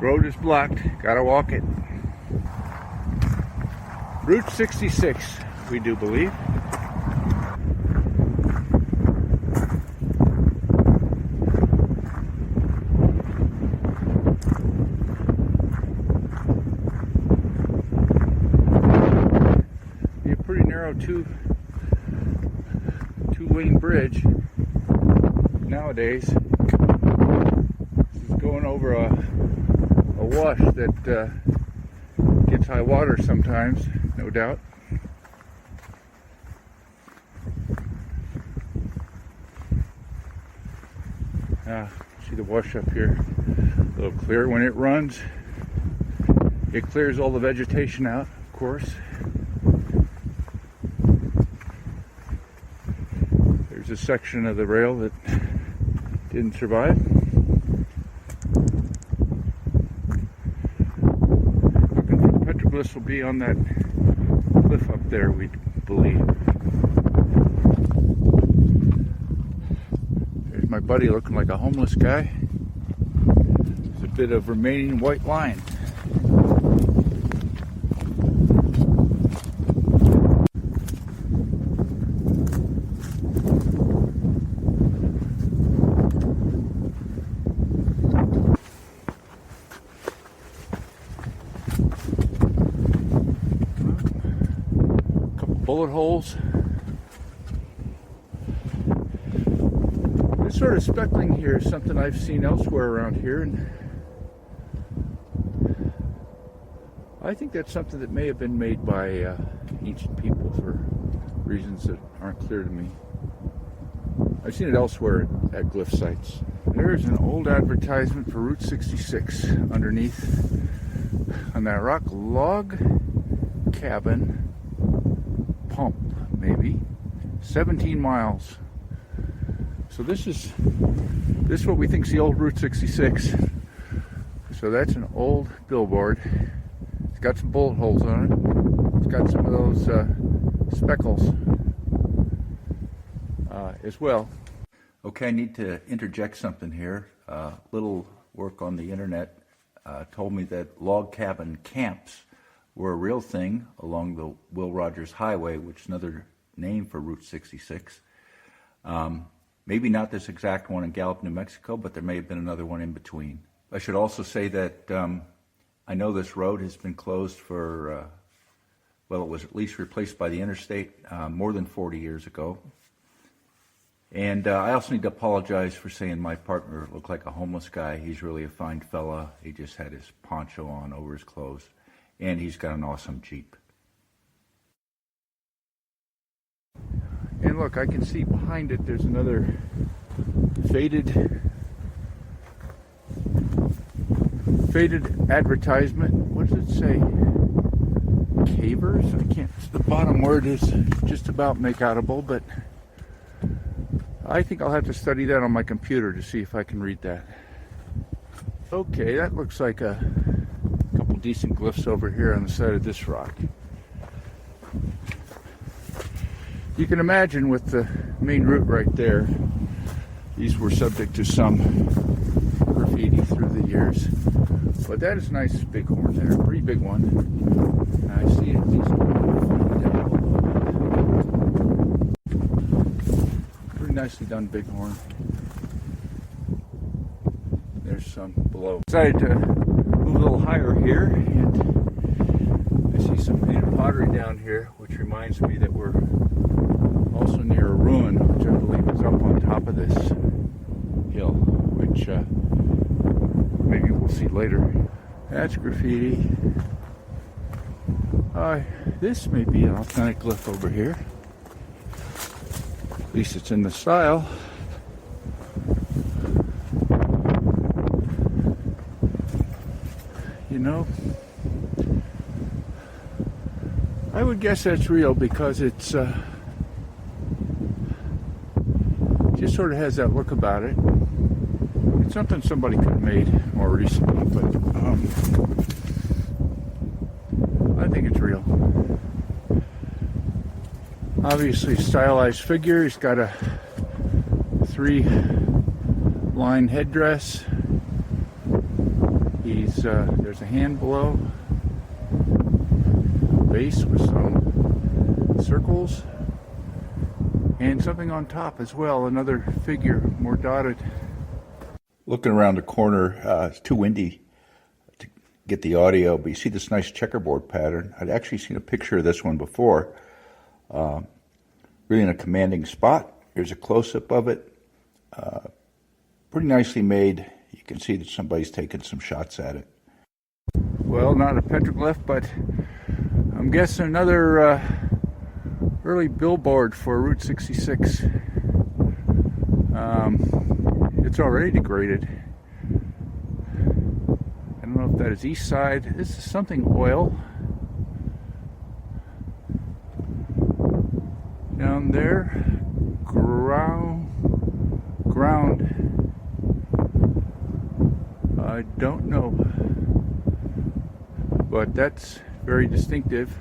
Road is blocked. Gotta walk it. Route 66, we do believe. Be a pretty narrow two-lane bridge nowadays. This is going over a wash that gets high water sometimes, no doubt. See the wash up here, a little clear. When it runs, it clears all the vegetation out, of course. There's a section of the rail that didn't survive. Petroglyphs will be on that cliff up there, we believe. There's my buddy looking like a homeless guy. There's a bit of remaining white line. Bullet holes. This sort of speckling here is something I've seen elsewhere around here, and I think that's something that may have been made by ancient people for reasons that aren't clear to me. I've seen it elsewhere at glyph sites. There's an old advertisement for Route 66 underneath on that rock. Log cabin pump, maybe 17 miles. So this is what we think is the old Route 66. So that's an old billboard. It's got some bullet holes on it. It's got some of those speckles as well. Okay, I need to interject something here. Little work on the internet told me that log cabin camps were a real thing along the Will Rogers Highway, which is another name for Route 66. Maybe not this exact one in Gallup, New Mexico, but there may have been another one in between. I should also say that I know this road has been closed for, well, it was at least replaced by the interstate more than 40 years ago. And I also need to apologize for saying my partner looked like a homeless guy. He's really a fine fella. He just had his poncho on over his clothes. And he's got an awesome Jeep. And look, I can see behind it there's another faded advertisement. What does it say? Cavers? I can't, the bottom word is just about make-outable, but I think I'll have to study that on my computer to see if I can read that. Okay, that looks like a couple decent glyphs over here on the side of this rock. You can imagine with the main route right there, these were subject to some graffiti through the years. But that is a nice bighorn there, a pretty big one. I see at least pretty nicely done bighorn. There's some below. Decided to move a little higher here, and I see some painted pottery down here, which reminds me that we're also near a ruin, which I believe is up on top of this hill, which maybe we'll see later. That's graffiti. This may be an authentic glyph over here. At least it's in the style. You know, I would guess that's real because it's just sort of has that look about it. It's something somebody could have made more recently, but I think it's real. Obviously stylized figure. He's got a 3-line headdress. There's a hand below, base with some circles, and something on top as well, another figure, more dotted. Looking around the corner, it's too windy to get the audio, but you see this nice checkerboard pattern. I'd actually seen a picture of this one before. Really in a commanding spot. Here's a close-up of it. Pretty nicely made. You can see that somebody's taken some shots at it. Well, not a petroglyph, but I'm guessing another early billboard for Route 66. It's already degraded. I don't know if that is east side. This is something oil. Down there, ground. I don't know, but that's very distinctive.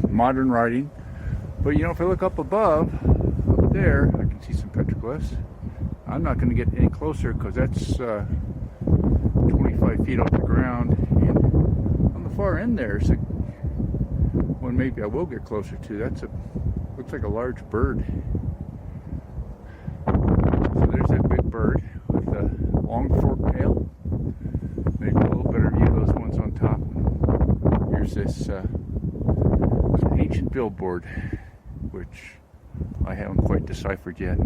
Modern writing. But you know, if I look up above, up there, I can see some petroglyphs. I'm not going to get any closer because that's 25 feet off the ground. And on the far end there's a one maybe I will get closer to. Looks like a large bird. So there's that big bird with a long forked tail. Maybe a little better view of those ones on top. Here's this ancient billboard, which I haven't quite deciphered yet.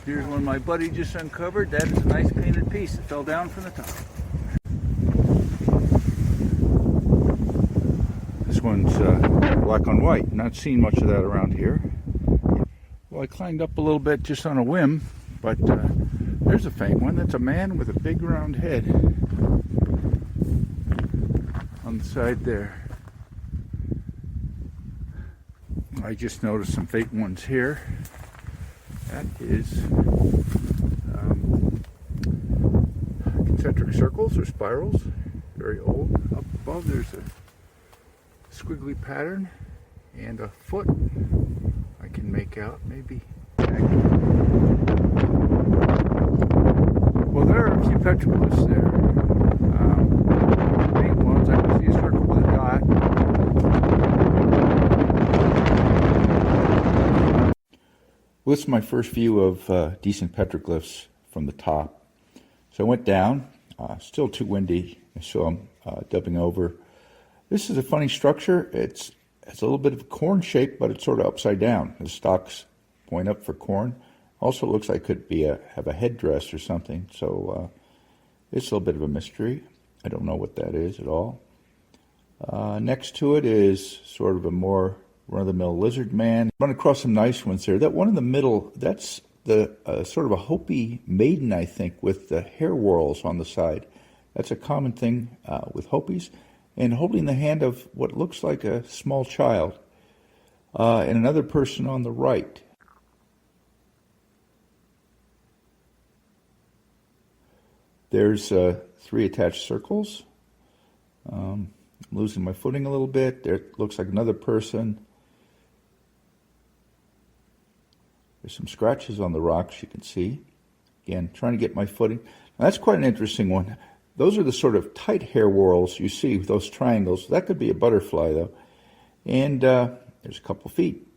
Here's one my buddy just uncovered. That is a nice painted piece that fell down from the top. This one's black on white. Not seen much of that around here. Well, I climbed up a little bit just on a whim, but there's a faint one. That's a man with a big round head on the side there. I just noticed some faint ones here. That is concentric circles or spirals, very old. Up above there's a squiggly pattern and a foot I can make out, maybe. Well, there are a few petroglyphs there. Big ones, I can see a circle with a dot. Well, this is my first view of decent petroglyphs from the top. So I went down, still too windy, so I'm dubbing over. This is a funny structure. It's a little bit of a corn shape, but it's sort of upside down. The stalks point up for corn. Also looks like it could be have a headdress or something. So it's a little bit of a mystery. I don't know what that is at all. Next to it is sort of a more run-of-the-mill lizard man. Run across some nice ones there. That one in the middle, that's the sort of a Hopi maiden, I think, with the hair whorls on the side. That's a common thing with Hopis. And holding the hand of what looks like a small child. And another person on the right. There's 3 attached circles. I'm losing my footing a little bit. There looks like another person. There's some scratches on the rocks you can see. Again, trying to get my footing. Now, that's quite an interesting one. Those are the sort of tight hair whorls you see with those triangles. That could be a butterfly, though. And there's a couple feet.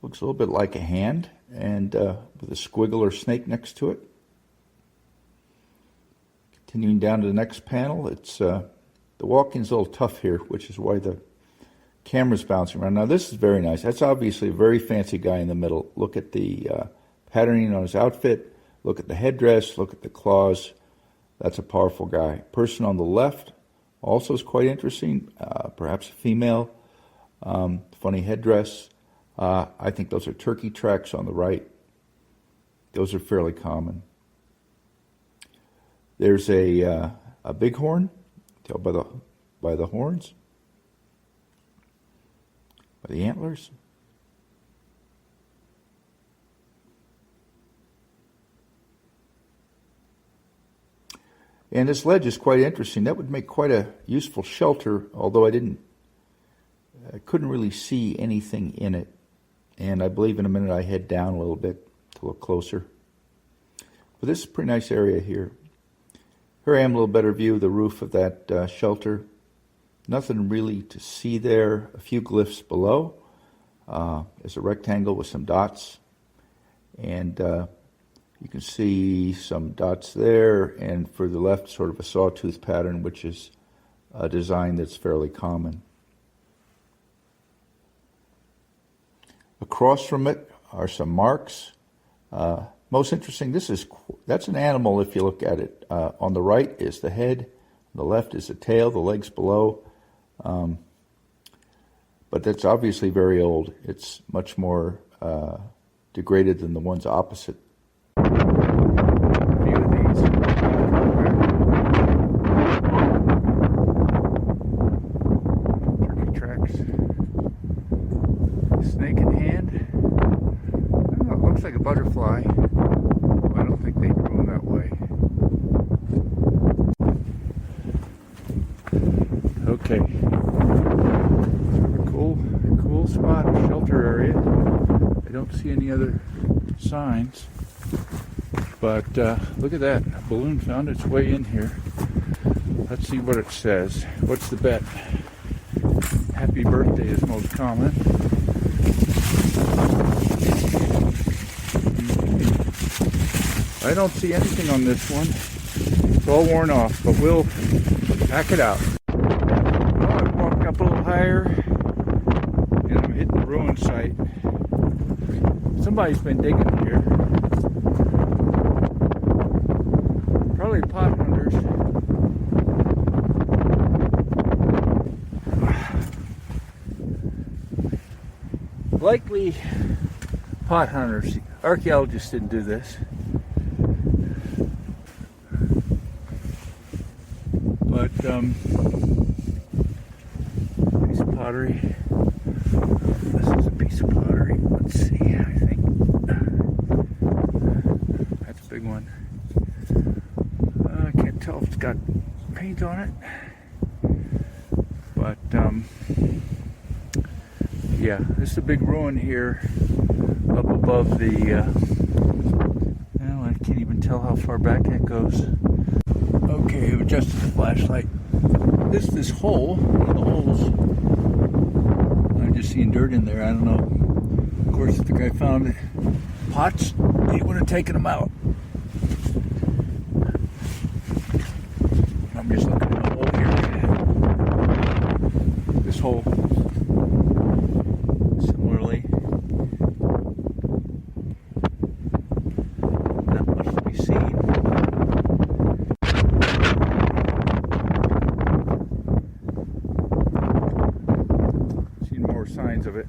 Looks a little bit like a hand, and with a squiggle or snake next to it. Continuing down to the next panel, it's the walking's a little tough here, which is why the camera's bouncing around. Now, this is very nice. That's obviously a very fancy guy in the middle. Look at the patterning on his outfit. Look at the headdress. Look at the claws. That's a powerful guy. Person on the left also is quite interesting. Perhaps a female. Funny headdress. I think those are turkey tracks on the right. Those are fairly common. There's a bighorn. Tell by the horns. By the antlers. And this ledge is quite interesting. That would make quite a useful shelter, although I couldn't really see anything in it. And I believe in a minute I head down a little bit to look closer. But this is a pretty nice area here. Here I am, a little better view of the roof of that shelter. Nothing really to see there. A few glyphs below. There's a rectangle with some dots. And you can see some dots there. And for the left, sort of a sawtooth pattern, which is a design that's fairly common. Across from it are some marks. Most interesting, that's an animal if you look at it. On the right is the head, on the left is the tail, the legs below. But that's obviously very old. It's much more degraded than the ones opposite. View of these. Turkey tracks. Snake in hand. I don't know, it looks like a butterfly. I don't think they grew them that way. Okay. Cool spot, shelter area. I don't see any other signs. But look at that. A balloon found its way in here. Let's see what it says. What's the bet? Happy birthday is most common. I don't see anything on this one. It's all worn off, but we'll pack it out. Well, I walked up a little higher, and I'm hitting the ruin site. Somebody's been digging here. Probably pot hunters. Likely pot hunters. Archaeologists didn't do this. But piece of pottery. This is a piece of pottery. Let's see, I think that's a big one. I can't tell if it's got paint on it. But yeah, this is a big ruin here up above the well, I can't even tell how far back that goes. Okay, I've adjusted the flashlight. This hole, the holes, I'm just seeing dirt in there. I don't know. Of course, if the guy found pots, he would have taken them out. I'm just looking at the hole here. This hole. Similarly, not much to be seen. Seen more signs of it.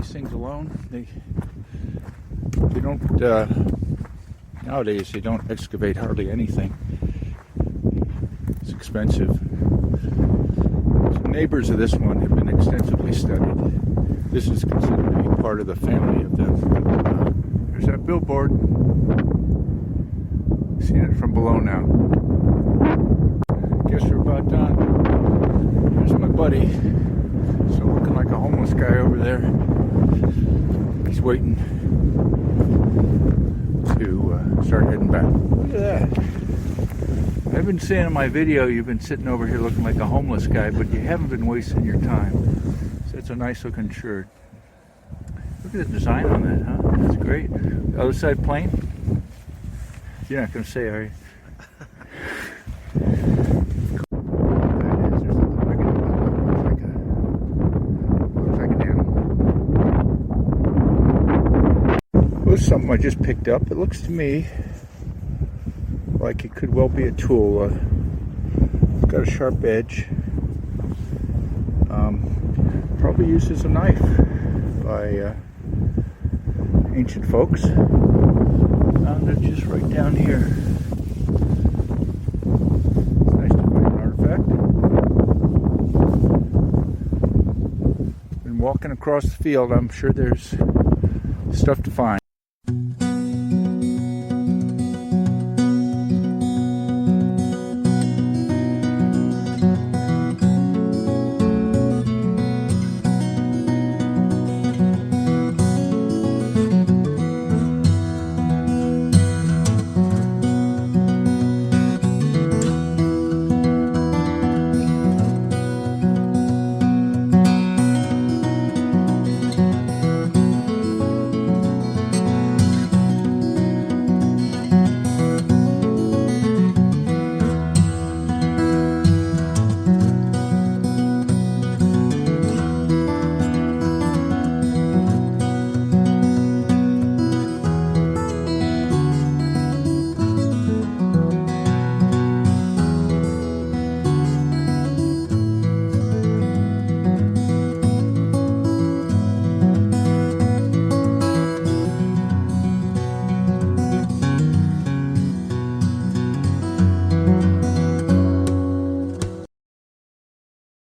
Things alone. They don't nowadays they don't excavate hardly anything. It's expensive. Some neighbors of this one have been extensively studied. This is considered to be part of the family of them. There's that billboard. Seeing it from below now. Guess we're about done. There's my buddy. So looking like a homeless guy over there. He's waiting to start heading back. Look at that. I've been saying in my video you've been sitting over here looking like a homeless guy, but you haven't been wasting your time. So that's a nice looking shirt. Look at the design on that, huh? That's great. The other side plain? You're not going to say, are you? Something I just picked up. It looks to me like it could well be a tool. It's got a sharp edge. Probably used as a knife by ancient folks. Found it just right down here. It's nice to find an artifact. walking across the field, I'm sure there's stuff to find.